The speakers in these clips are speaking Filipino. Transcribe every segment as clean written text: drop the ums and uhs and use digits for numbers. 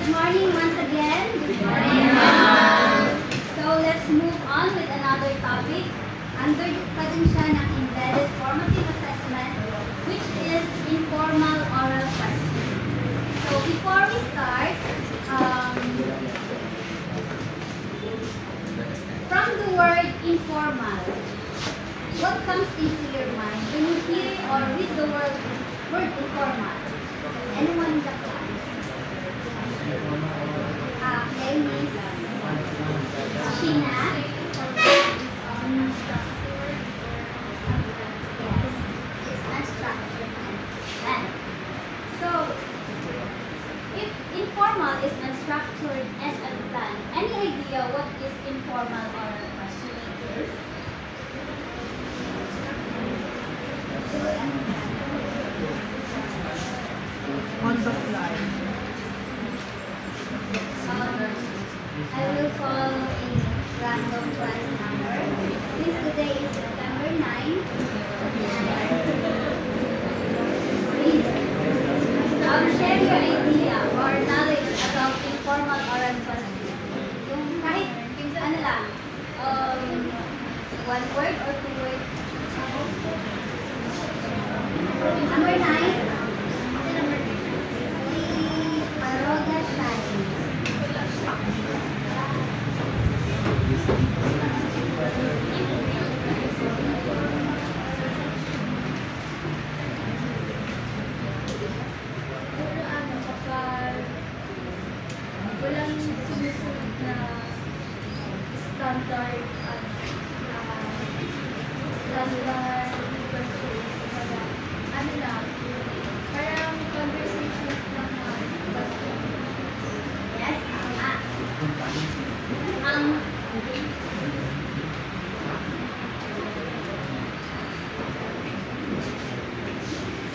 Good morning once again. Good morning, ma'am. So let's move on with another topic under pa din siya ng embedded formative assessment, which is informal oral question. So before we start, from the word informal, what comes into your mind when you hear or read the word informal? Anyone in the class? Okay, Miss Sheena. Yes, it's unstructured and so if informal is unstructured and unplanned, any idea what is informal oral questioning is? On the fly. I will call a random class number. Since today is September 9, please share your idea or knowledge about informal oral questioning. Yung kahit ano lang, one word or two words. Number 9. Walang sinusunod na standard ano lang, parang conversations lang na yes, tama.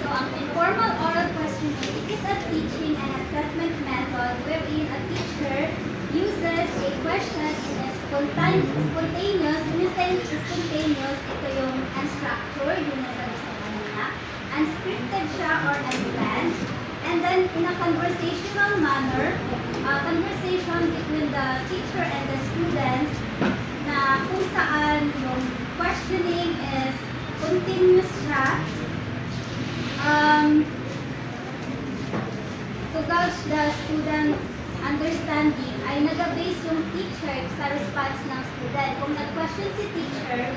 So, ang informal oral questioning, it is a teaching and assessment method wherein a teacher uses a question in a spontaneous, in a sense, spontaneous, ito yung unstructured, yung nasabi ko kanina, unscripted siya or unplanned, and then in a conversational manner, conversation between the teacher and the students na kung saan yung questioning is continuous siya, to gauge the student understanding ay nag-base yung teacher sa response ng student. Kung nag-question si teacher,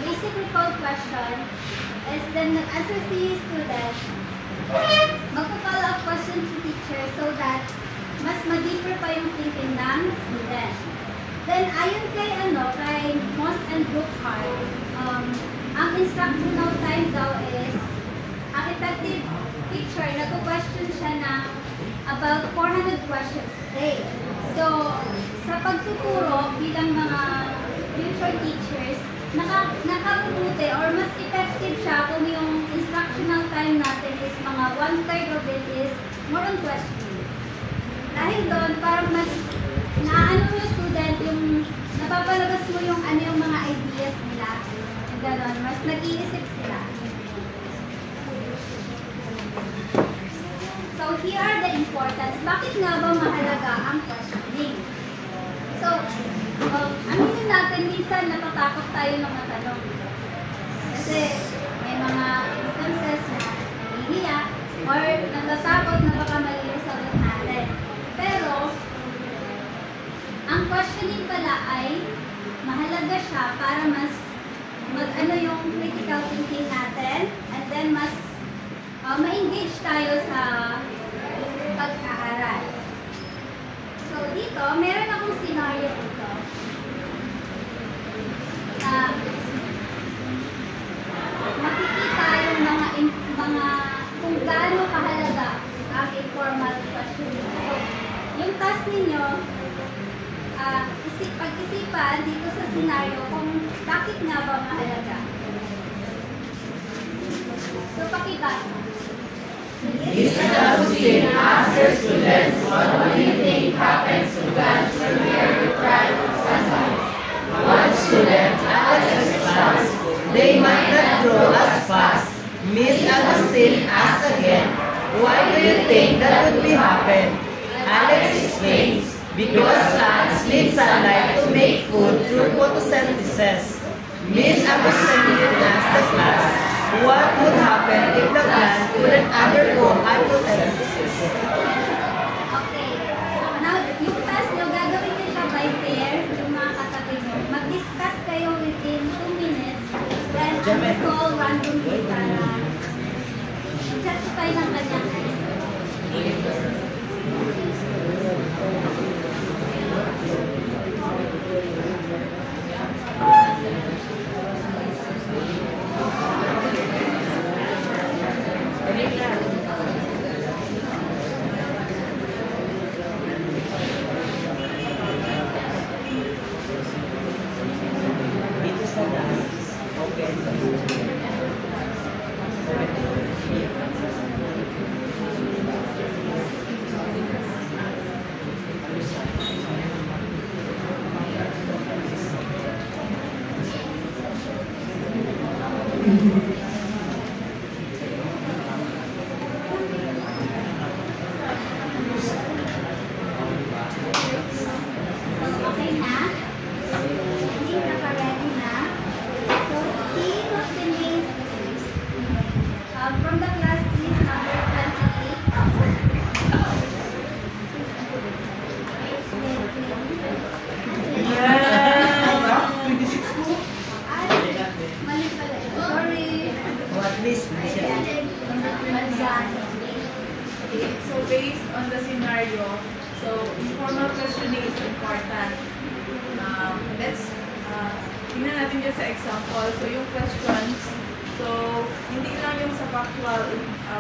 basic recall question is then nag-answer si student, magpa-follow up question si teacher so that mas ma-deeper pa yung thinking ng student. Then ayon kay Moss and Brookhart, ang instructional time daw is ang effective teacher, nag-question siya na about 400 questions a day. So, sa pagtuturo bilang mga future teachers, nakabubuti or mas effective siya kung yung instructional time natin is mga 1/3 of it is more on questioning. Dahil doon, parang mas naano yung student, yung napapalabas mo yung yung mga ideas nila. Ganon, mas nag-iisip sila. So, here are the importance. Bakit nga ba mahalaga ang questioning? So, aminin natin, minsan natatakot tayo ng matanong. Kasi may mga instances na nahihiya or natatakot na baka mali yung sagot natin. Pero, ang questioning pala ay mahalaga siya para mas mag-ano yung critical thinking natin and then mas ma-engage tayo sa pag-aaral. So, dito, meron akong scenario dito. Makikita yung mga kung gaano kahalaga ang informal questioning. So, yung task ninyo, pag-isipan dito sa scenario kung bakit nga ba mahalaga. So, pakibasa. Mr. Agustin asked her students, what do you think happens to plants when they are deprived of sunlight? One student asked a response, they might not grow as fast. Miss Agustin asked again, why do you think that would be happen? Alex explains, because plants need sunlight to make food through photosynthesis. Miss Agustin asked the class, what would happen if the plant couldn't undergo photosynthesis? Okay. Now, yung task nyo, gagawin nyo siya by pair, yung mga katabi nyo. Mag-discuss kayo within 2 minutes. Then, I will call randomly para justify ng kanyang answer. Dito sa dance. Okay. Okay na? Hindi naka-ready na? So, sino si Miss? From the class, please, number 28. Ay, mali pala. Sorry. At least, So based on the scenario, so informal questioning is important. Tingnan natin dyan sa example. So yung questions, so hindi lang yung sa factual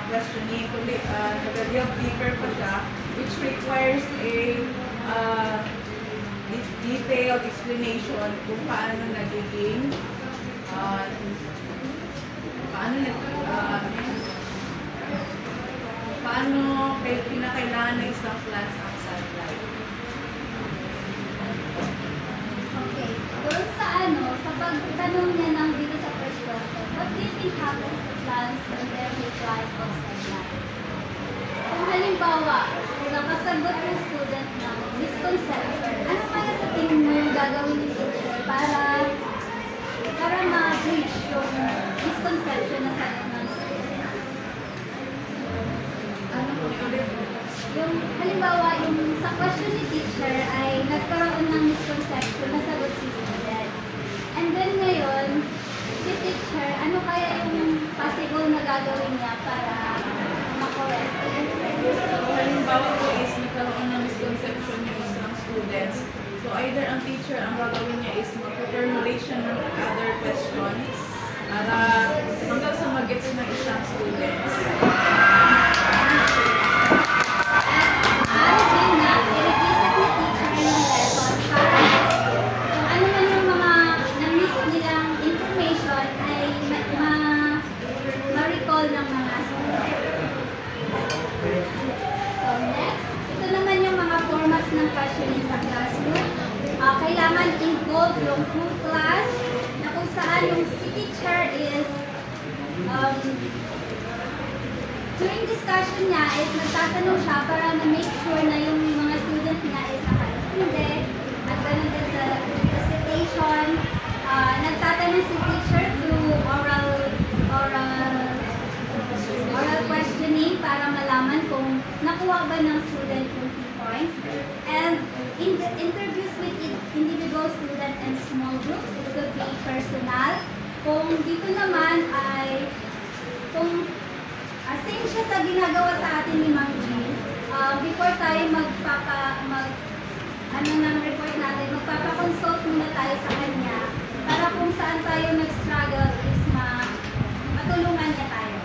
questioning, kundi nag-delve deeper pa siya, which requires a detailed explanation kung paano nagiging paano pinakailangan ng isang plants ang sunlight. Okay. Doon sa sa pagtanong niya ng dito sa first question, what do you think happens to plants when they're deprived of sunlight? Kung halimbawa, nakasagot yung student ng misconception, ano kaya sa tingin mo yung gagawin ni teacher para ma-bridge yung misconception na sagot ng student? Yung halimbawa, yung sa question ni teacher ay nagkaroon ng misconception na sagot si student. And then ngayon, si teacher, ano kaya yung possible na gagawin niya para ma-correct? So, halimbawa po is nagkaroon ng misconception yung isang students. So, either ang teacher, ang gagawin niya is mag-formulate siya ng other questions para hanggang sa mag-gets ng isang students. Ng questioning sa classroom. Kailangan involve yung whole class na kung saan yung si teacher is during discussion niya is nagtatanong siya para na-make sure na yung mga student niya is nakaintindi at ganun din sa recitation. Nagtatanong si teacher through oral questioning para malaman kung nakuha ba ng student yung key points. And in the interviews with individual student and small groups, it could be personal. Kung dito naman ay, kung same siya sa ginagawa sa atin ni Ma'am Jean, before tayo ng report natin, magpapakonsult muna tayo sa kanya para kung saan tayo nag-struggle is matulungan niya tayo.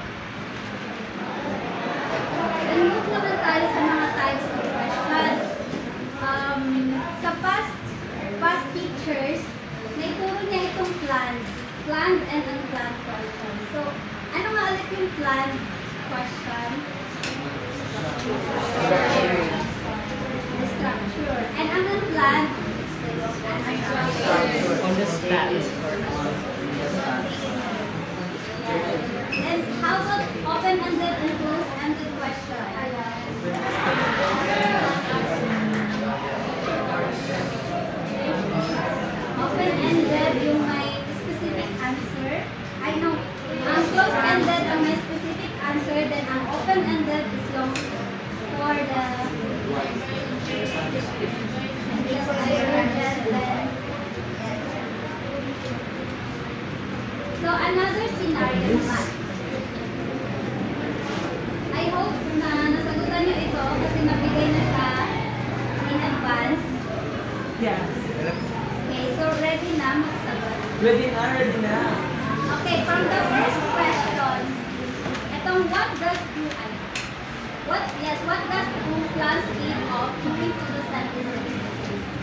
Then move naman tayo sa mga types of questions. Sa past teachers, naituro niya itong planned and unplanned questions. So, ano nga ulit yung planned question? The structure. And ang unplanned? on the spot. And how about open-ended and closed-ended question? math. I hope na nasagutan nyo ito kasi nabigay na siya in advance. Yes. Okay, so ready na magsagot. Ready na. Okay, from the first question, itong what does 2 plus eat of during photosynthesis?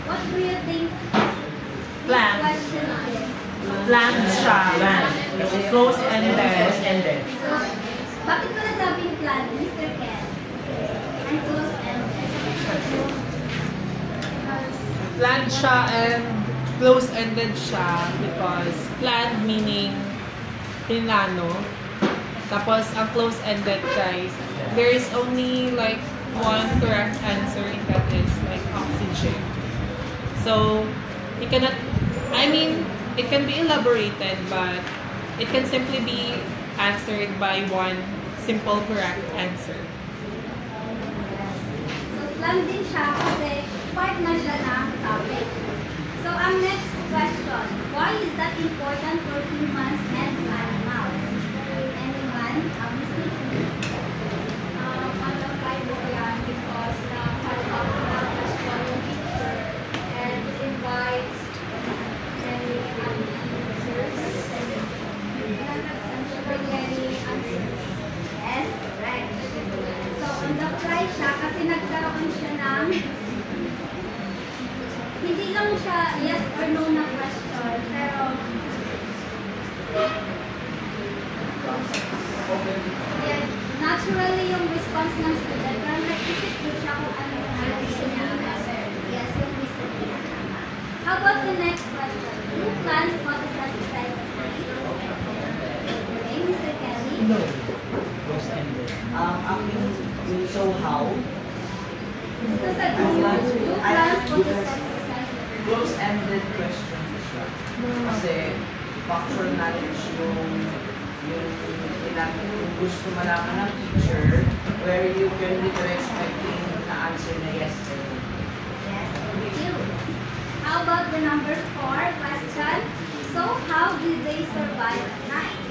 What do you think this Plant. question is? Plant siya. Close-ended. So, bakit ko nasabing plant, Mr. Ken? And close-ended. Plant siya and close-ended siya because plant meaning pinano. Tapos ang close-ended guys, there is only like one correct answer and that is like oxygen. So it cannot, I mean, it can be elaborated but it can simply be answered by one simple correct answer. So, plant din siya kasi part na siya ng topic. So, ang next question, why is that important for humans and animals? Anyone? Mr. On the flight ko yan because follow up na question yung picture and it invites many answers and bring many answers. Yes, correct. So, on the fly siya kasi nagkaroon siya ng hindi lang siya yes or no na question, pero yeah, naturally yung response ng student, pero nag-isip ko siya kung ano yung gusto niya. Yes, yung gusto niya. How about the next question? Do plants photosynthesize at night? Okay, Mr. Kelly? No. Close-ended. Actually, so how? Gusto sa do plants photosynthesize at night? Close-ended question siya. Kasi factual knowledge yung gusto malaman ng teacher where you can be expecting na answer na yes or no. Yes, thank you. How about the number 4 question? So, how do they survive at night?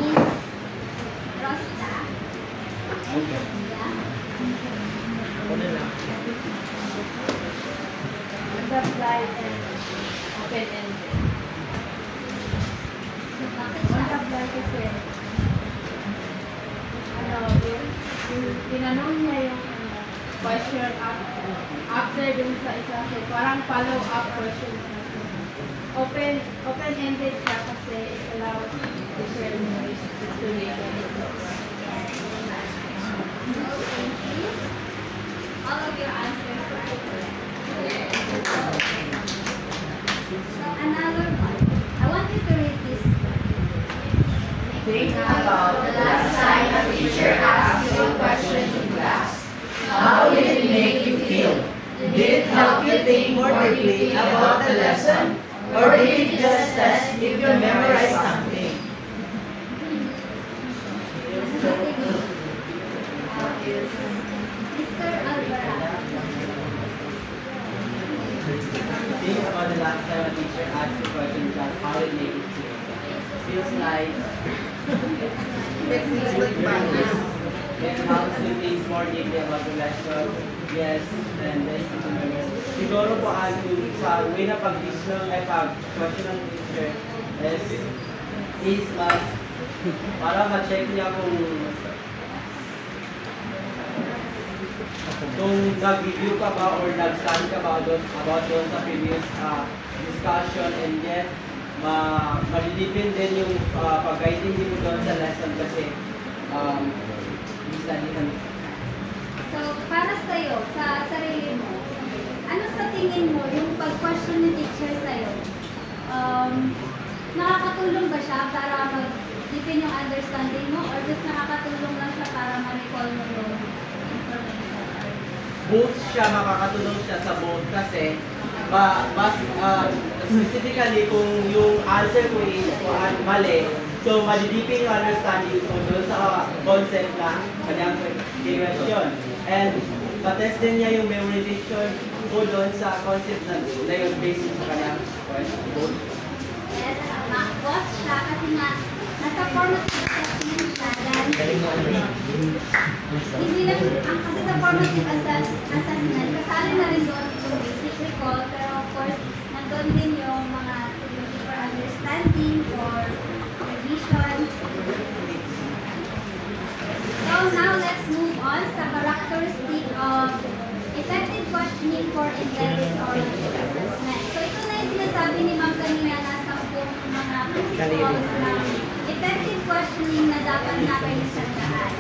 Miss Rosta. Okay. Yeah. Ano lang? Butterfly and open-ended. Bakit siya? Butterfly kasi, tinanong niya yung question after dun sa isa. So, parang follow-up question. Open-ended siya kasi it allows to share the explanation. All of your answers were correct. So, another one. I want you to read this. Think about the last time a teacher asked you a question in class. How did it make you feel? Did it help you think more deeply about the lesson? Or did it just test if you memorized something? Mr. Alvarado. Think about the last time a teacher asked you a question in class, how did it make you feel? Feels like It feels like balance. it helps you think more deeply about the lesson. Yes, and this is the memory. Siguro po sa way na pag-question ng teacher is mas para ma-check niya kung nag-review ka ba or nag-study ka ba about doon sa previous discussion, and yet malilipin din yung pag-guiding mo doon sa lesson kasi study kami. So, para sa'yo, sa sarili mo, ano sa tingin mo yung pag-question ng teacher sa'yo? Nakakatulong ba siya para mag-deepen yung understanding mo or just nakakatulong lang siya para ma-recall mo yung information? Both siya, makakatulong siya sa both kasi mas specifically kung yung answer ko is mali, so malilipin yung understanding ko doon sa concept na kanyang question. And patest din niya yung memorization ko doon sa concept na yun based sa kanyang question. Yes, ma-boss siya kasi nga nasa formative assessment siya. Hindi lang, kasi sa formative assessment, kasali na rin doon yung basic recall, pero of course, nandun din yung mga for understanding or revision. So now let's move on sa characteristic of effective questioning for embedded knowledge assessment. So ito na yung sinasabi ni Ma'am kanina na 10 mga principles ng effective questioning na dapat natin isandaan.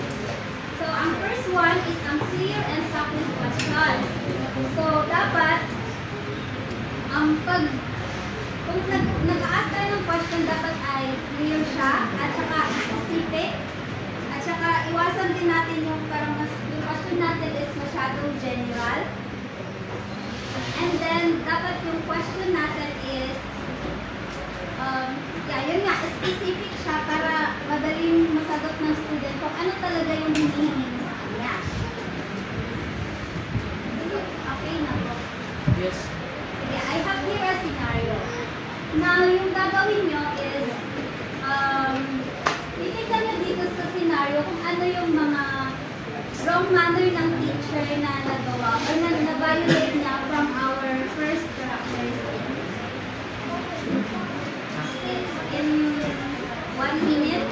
So ang first one is ang clear and succinct questions. So dapat kung nag-ask tayo ng question, dapat ay clear siya at saka specific. At saka iwasan din natin yung parang yung question natin is masyadong general. And then, dapat yung question natin is, yun nga, specific siya para madaling masagot ng student kung ano talaga yung hinihingi sa kanya. Okay na po? Yes. Sige, I have here a scenario. Now, yung gagawin nyo is, titignan nyo dito sa scenario kung ano yung mga wrong manner ng teacher na nagawa or na-violate niya from our first characteristic. In 1 minute.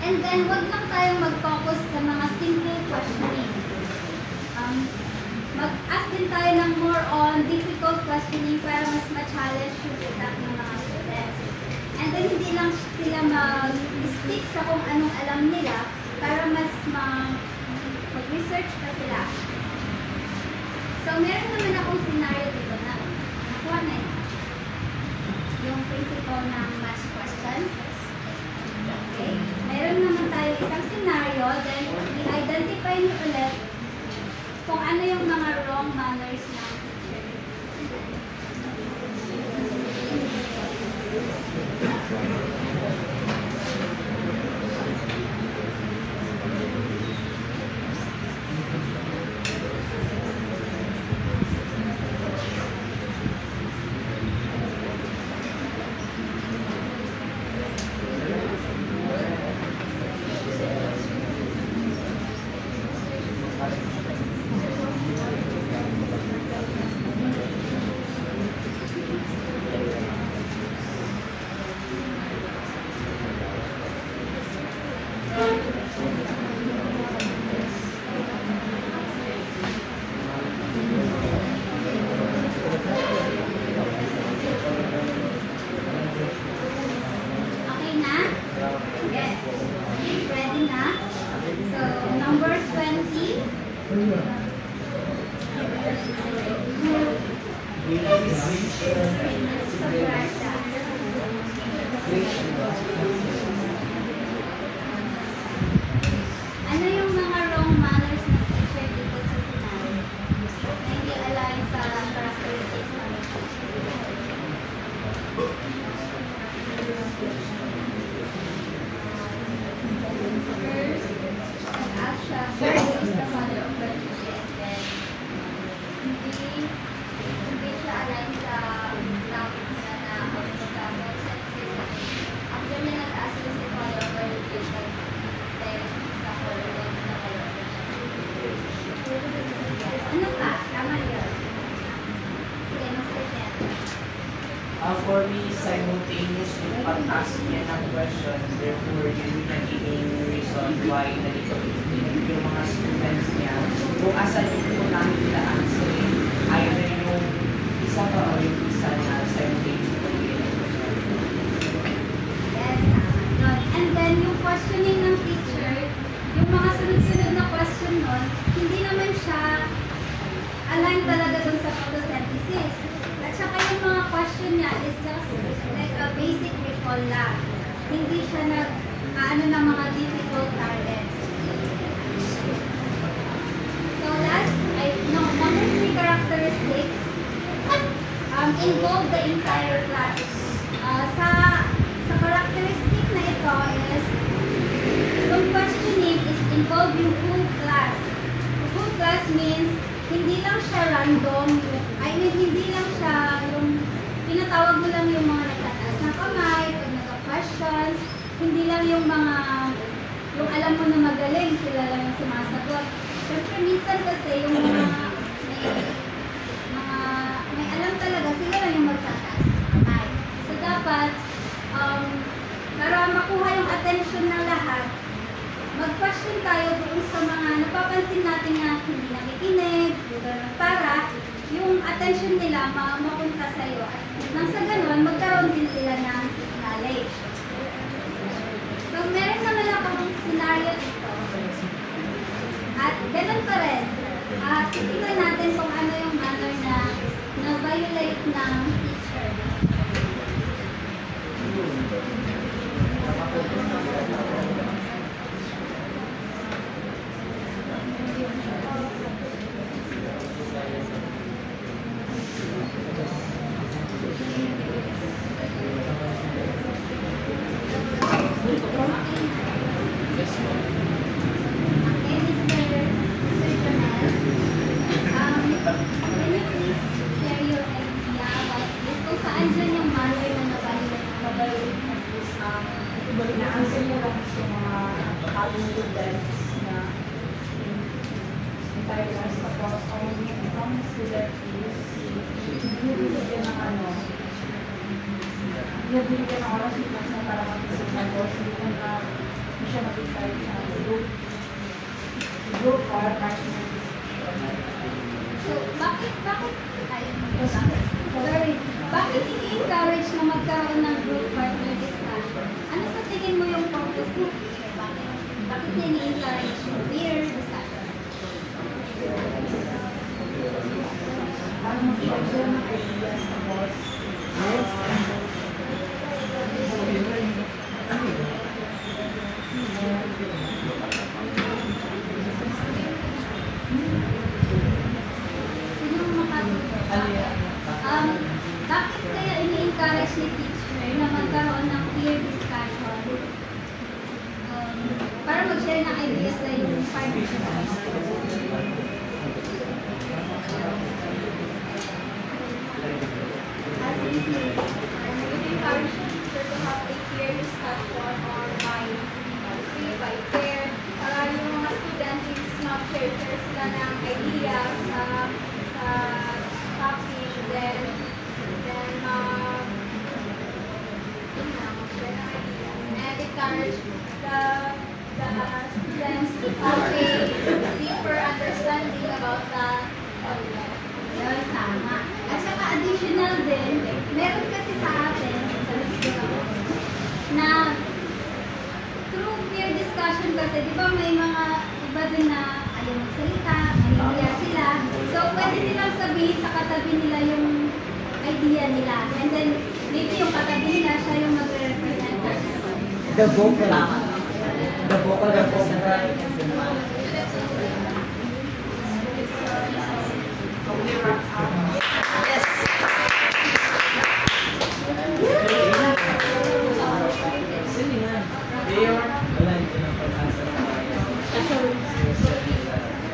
And then, wag lang tayong mag-focus sa mga simple questioning. Mag-ask din tayo ng more on difficult questioning para mas ma-challenge yung utak ng mga students. And then, hindi lang sila mag-stick sa kung anong alam nila para mas mag-research pa sila. So, meron naman akong scenario dito na nakuha na yun. Yung principle ng match questions. Okay. Meron naman tayo isang scenario, then i-identify nyo ulit kung ano yung mga wrong manners ng teacher. Ano yung mga wrong manners ng teacher dito sa sinabi? Na hindi align sa characteristics ng first, nag-ask siya, who is the father of Bertucci? And then, hindi siya align sa topic niya na pagkakamot sa after niya nag-ask siya si father of Bertucci, then sa following sa kayo. Ano pa? Tama yun. Sige, mas For me, simultaneous yung pag-ask niya ng question, therefore yun yung nagiging reason why nalito yung mga students niya. Kung asan yung namin nila answering, either yung isa pa o yung isa na simultaneous yung question. Yes, tama. And then, yung questioning ng teacher, yung mga sunod-sunod na question nun, hindi naman siya align talaga dun sa photosynthesis. At saka yung mga question niya is just like a basic recall lang. Hindi siya nag-ano ng mga difficult targets. So last, number 3 characteristics involve the entire class. Sa characteristic na ito is, yung questioning is involve yung whole class. Whole class means, hindi lang siya random, hindi lang siya yung, pinatawag mo lang yung mga nagtataas ng kamay, pag nagka-questions, hindi lang yung mga, yung alam mo na magaling, sila lang yung sumasagot. Siyempre, minsan kasi yung may alam talaga, sila lang yung magtataas ng kamay. So, dapat, para makuha yung attention ng lahat, mag-question tayo doon sa mga napapansin natin na hindi nakikinig, para yung attention nila mapunta sa iyo. At nang sa ganun, magkaroon din sila ng knowledge. So, meron naman akong scenario dito. At ganun pa rin. Titignan natin kung ano yung manner na na-violate ng teacher. Na-answer niya lang sa mga college students na entire class tapos ang student is binibigyan ng binibigyan ng oras yung class na para mag-isip tapos hindi na siya mag-entire sa group or partner. So, bakit i-encourage na magkaroon ng group partner discussion? Ano sa tingin mo yung purpose ng teacher? Bakit niya i-encourage yung peer discussion? Para mag-share ng ideas tapos bakit kaya ini-encourage ni teacher na magkaroon ng peer discussion para mag-share ng ideas na yung partner? As we see, we encourage the teacher to have a peer discussion or by pair para yung mga students is mag-share sila ng ideas sa topic, then mag-share ng ideas and encourage the students to have a deeper understanding about that. Yun, tama. At saka additional din, meron kasi sa atin, na through peer discussion kasi, di ba may mga iba din na ayaw magsalita, mahihiya sila. So, pwede nilang sabihin sa katabi nila yung idea nila. And then, maybe yung katabi nila, siya yung magre-represent. The vocal representative.